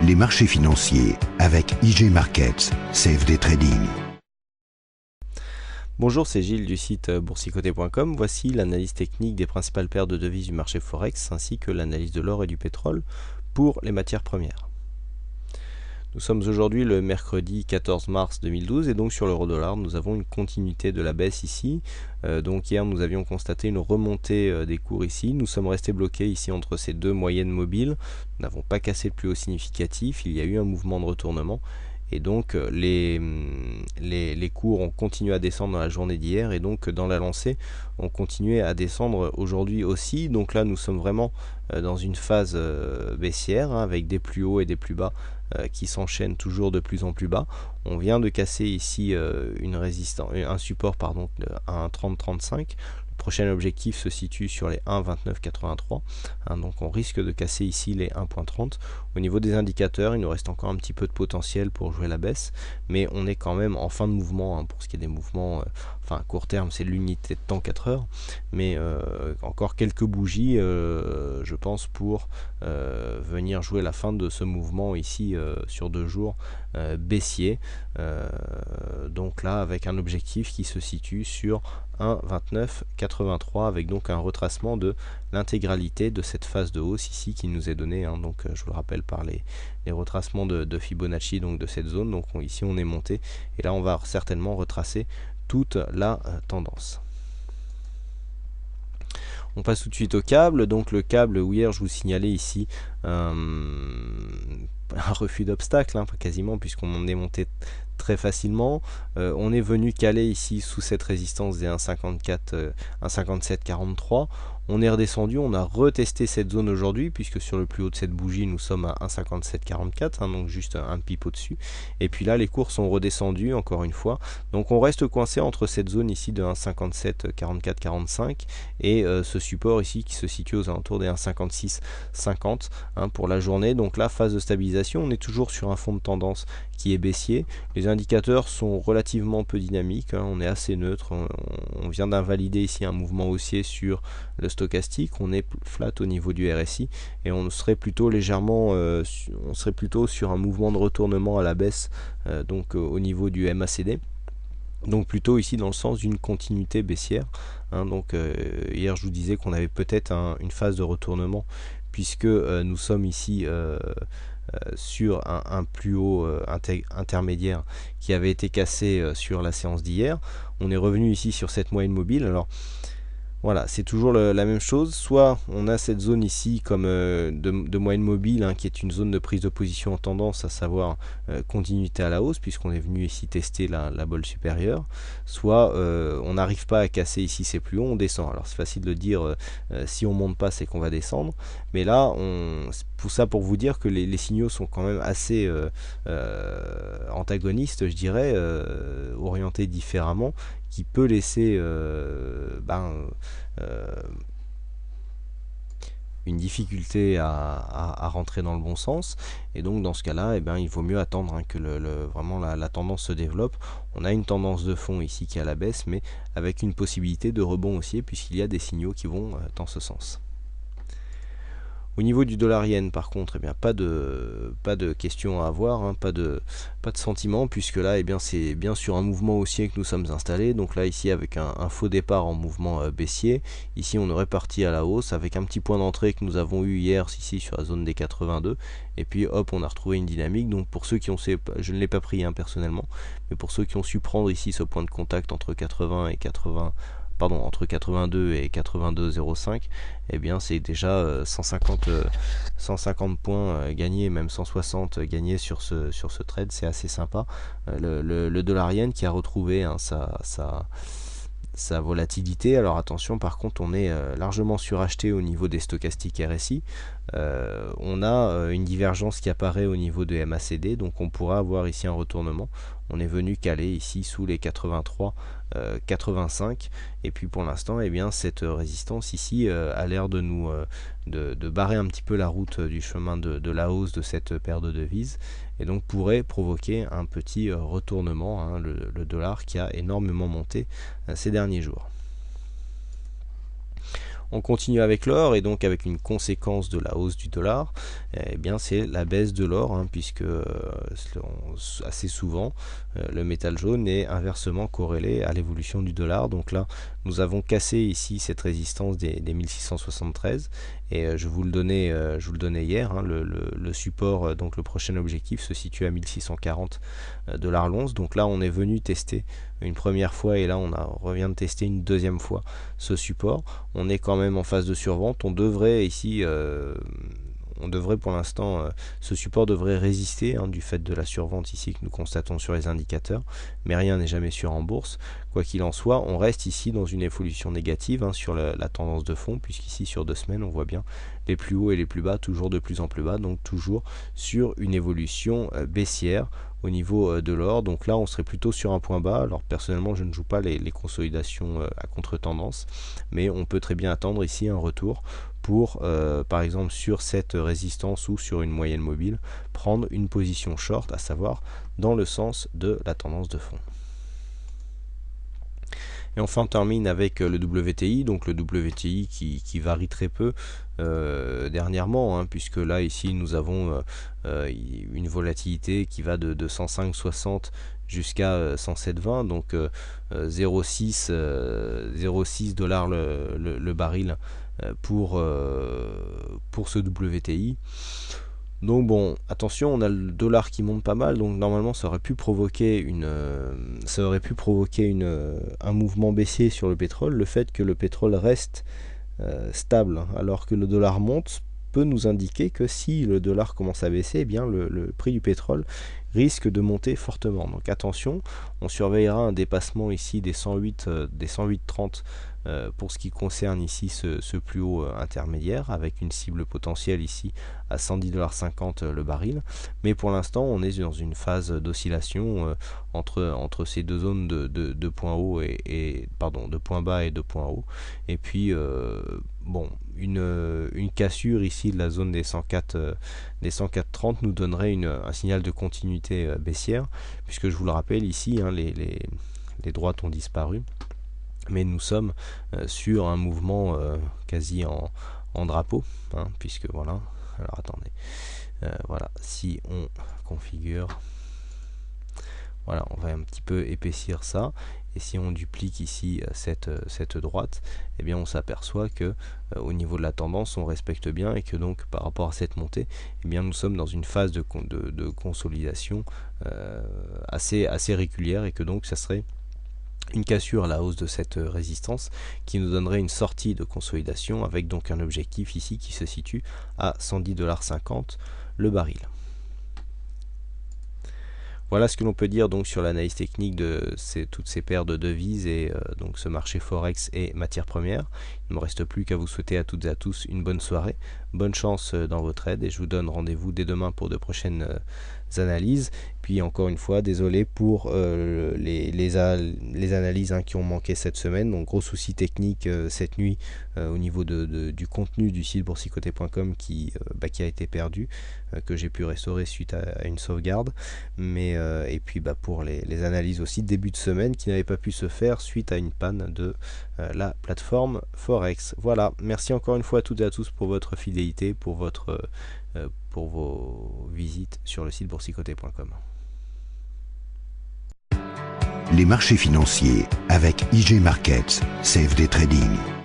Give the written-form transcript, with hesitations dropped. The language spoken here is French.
les marchés financiers avec IG Markets, CFD Trading. Bonjour, c'est Gilles du site boursicoté.com. Voici l'analyse technique des principales paires de devises du marché Forex ainsi que l'analyse de l'or et du pétrole pour les matières premières. Nous sommes aujourd'hui le mercredi 14 mars 2012 et donc sur l'euro-dollar nous avons une continuité de la baisse ici. Donc hier nous avions constaté une remontée des cours ici. Nous sommes restés bloqués ici entre ces deux moyennes mobiles. Nous n'avons pas cassé le plus haut significatif. Il y a eu un mouvement de retournement. Et donc les cours ont continué à descendre dans la journée d'hier et donc dans la lancée ont continué à descendre aujourd'hui aussi. Donc là nous sommes vraiment dans une phase baissière avec des plus hauts et des plus bas qui s'enchaînent toujours de plus en plus bas. On vient de casser ici un support à 1,3035. Le prochain objectif se situe sur les 1,2983. Donc on risque de casser ici les 1,30. Au niveau des indicateurs, il nous reste encore un petit peu de potentiel pour jouer la baisse, mais on est quand même en fin de mouvement. Pour ce qui est des mouvements, à court terme, c'est l'unité de temps 4 heures, mais encore quelques bougies, je pense, pour venir jouer la fin de ce mouvement ici sur 2 jours baissier. Donc là, avec un objectif qui se situe sur 1,2983 avec donc un retracement de l'intégralité de cette phase de hausse ici qui nous est donnée, donc je vous le rappelle par les retracements de Fibonacci, donc de cette zone. Donc ici on est monté et là on va certainement retracer toute la tendance. On passe tout de suite au câble. Donc le câble, où hier je vous signalais ici un refus d'obstacle, quasiment, puisqu'on en est monté très facilement. On est venu caler ici sous cette résistance des 1,5743. On est redescendu, on a retesté cette zone aujourd'hui, puisque sur le plus haut de cette bougie, nous sommes à 1,5744, donc juste un pip au-dessus. Et puis là, les cours sont redescendus, encore une fois. Donc on reste coincé entre cette zone ici de 1,5744,45 et ce support ici qui se situe aux alentours des 1,5650 pour la journée. Donc là, phase de stabilisation, on est toujours sur un fond de tendance qui est baissier. Les indicateurs sont relativement peu dynamiques, on est assez neutre. On vient d'invalider ici un mouvement haussier sur le stochastique, on est flat au niveau du RSI et on serait plutôt légèrement on serait plutôt sur un mouvement de retournement à la baisse au niveau du MACD. Donc plutôt ici dans le sens d'une continuité baissière. Hier je vous disais qu'on avait peut-être une phase de retournement puisque nous sommes ici sur un plus haut intermédiaire qui avait été cassé sur la séance d'hier. On est revenu ici sur cette moyenne mobile. Alors voilà, c'est toujours la même chose. Soit on a cette zone ici comme de moyenne mobile qui est une zone de prise de position en tendance, à savoir continuité à la hausse, puisqu'on est venu ici tester la bolle supérieure. Soit on n'arrive pas à casser ici ces plus hauts, on descend. Alors c'est facile de dire si on monte pas, c'est qu'on va descendre. Mais là, pour vous dire que les signaux sont quand même assez antagonistes, je dirais, orientés différemment, qui peut laisser une difficulté à rentrer dans le bon sens. Et donc dans ce cas là il vaut mieux attendre que vraiment la tendance se développe. On a une tendance de fond ici qui est à la baisse, mais avec une possibilité de rebond aussi, puisqu'il y a des signaux qui vont dans ce sens. Au niveau du dollar-yen, par contre, pas de questions à avoir, pas de sentiment, puisque là, c'est bien sur un mouvement haussier que nous sommes installés. Donc là, ici, avec un faux départ en mouvement baissier. Ici, on aurait parti à la hausse avec un petit point d'entrée que nous avons eu hier ici sur la zone des 82. Et puis, hop, on a retrouvé une dynamique. Donc pour ceux qui ont, je ne l'ai pas pris personnellement, mais pour ceux qui ont su prendre ici ce point de contact entre 80 et 80. Entre 82 et 82,05, c'est déjà 150 points gagnés, même 160 gagnés sur ce trade, c'est assez sympa. Le dollar yen qui a retrouvé sa volatilité. Alors attention, par contre, on est largement suracheté au niveau des stochastiques RSI. On a une divergence qui apparaît au niveau de MACD, donc on pourra avoir ici un retournement. On est venu caler ici sous les 83, 85, et puis pour l'instant, cette résistance ici a l'air de nous de barrer un petit peu la route du chemin de la hausse de cette paire de devises, et donc pourrait provoquer un petit retournement, le dollar qui a énormément monté ces derniers jours. On continue avec l'or, et donc avec une conséquence de la hausse du dollar, eh bien c'est la baisse de l'or, hein, puisque assez souvent le métal jaune est inversement corrélé à l'évolution du dollar. Donc là nous avons cassé ici cette résistance des 1673, et je vous le donnais hier, hein, le support, donc le prochain objectif se situe à 1640 $ l'once. Donc là on est venu tester une première fois, et là revient de tester une deuxième fois ce support. On est quand même en phase de survente. On devrait ici pour l'instant, ce support devrait résister, hein, du fait de la survente ici que nous constatons sur les indicateurs, mais rien n'est jamais sûr en bourse. Quoi qu'il en soit, on reste ici dans une évolution négative, hein, sur la tendance de fond, puisqu'ici sur 2 semaines on voit bien les plus hauts et les plus bas, toujours de plus en plus bas, donc toujours sur une évolution baissière au niveau de l'or. Donc là on serait plutôt sur un point bas. Alors personnellement je ne joue pas les consolidations à contre-tendance, mais on peut très bien attendre ici un retour pour par exemple sur cette résistance ou sur une moyenne mobile prendre une position short, à savoir dans le sens de la tendance de fond. Et enfin on termine avec le WTI, donc le WTI qui varie très peu dernièrement, hein, puisque là ici nous avons une volatilité qui va de 105,60 jusqu'à 107,20, donc 0,6 $ le baril pour ce WTI. Donc bon, attention, on a le dollar qui monte pas mal, donc normalement ça aurait pu provoquer un mouvement baissier sur le pétrole. Le fait que le pétrole reste stable alors que le dollar monte peut nous indiquer que si le dollar commence à baisser, eh bien le prix du pétrole risque de monter fortement. Donc attention, on surveillera un dépassement ici des 108,30 pour ce qui concerne ici ce plus haut intermédiaire, avec une cible potentielle ici à 110,50 $ le baril. Mais pour l'instant on est dans une phase d'oscillation entre ces deux zones de points hauts de points bas et de points hauts. Et puis bon, une cassure ici de la zone des 104,30 nous donnerait un signal de continuité baissière, puisque je vous le rappelle ici, hein, les droites ont disparu, mais nous sommes sur un mouvement quasi en drapeau, hein, puisque voilà. Alors attendez, voilà, si on configure, voilà, on va un petit peu épaissir ça, et si on duplique ici cette droite, eh bien on s'aperçoit que au niveau de la tendance on respecte bien, et que donc par rapport à cette montée, eh bien nous sommes dans une phase de consolidation assez régulière, et que donc ça serait une cassure à la hausse de cette résistance qui nous donnerait une sortie de consolidation, avec donc un objectif ici qui se situe à 110,50 $ le baril. Voilà ce que l'on peut dire donc sur l'analyse technique de toutes ces paires de devises et donc ce marché forex et matières premières. Il ne me reste plus qu'à vous souhaiter à toutes et à tous une bonne soirée, bonne chance dans vos trades, et je vous donne rendez-vous dès demain pour de prochaines analyses. Puis encore une fois, désolé pour les analyses, hein, qui ont manqué cette semaine. Donc gros souci technique cette nuit au niveau du contenu du site boursicoté.com qui a été perdu, que j'ai pu restaurer suite à une sauvegarde. Mais et puis pour les analyses aussi de début de semaine qui n'avaient pas pu se faire suite à une panne de la plateforme Forex. Voilà, merci encore une fois à toutes et à tous pour votre fidélité, pour vos visites sur le site boursicoté.com. Les marchés financiers avec IG Markets, CFD Trading.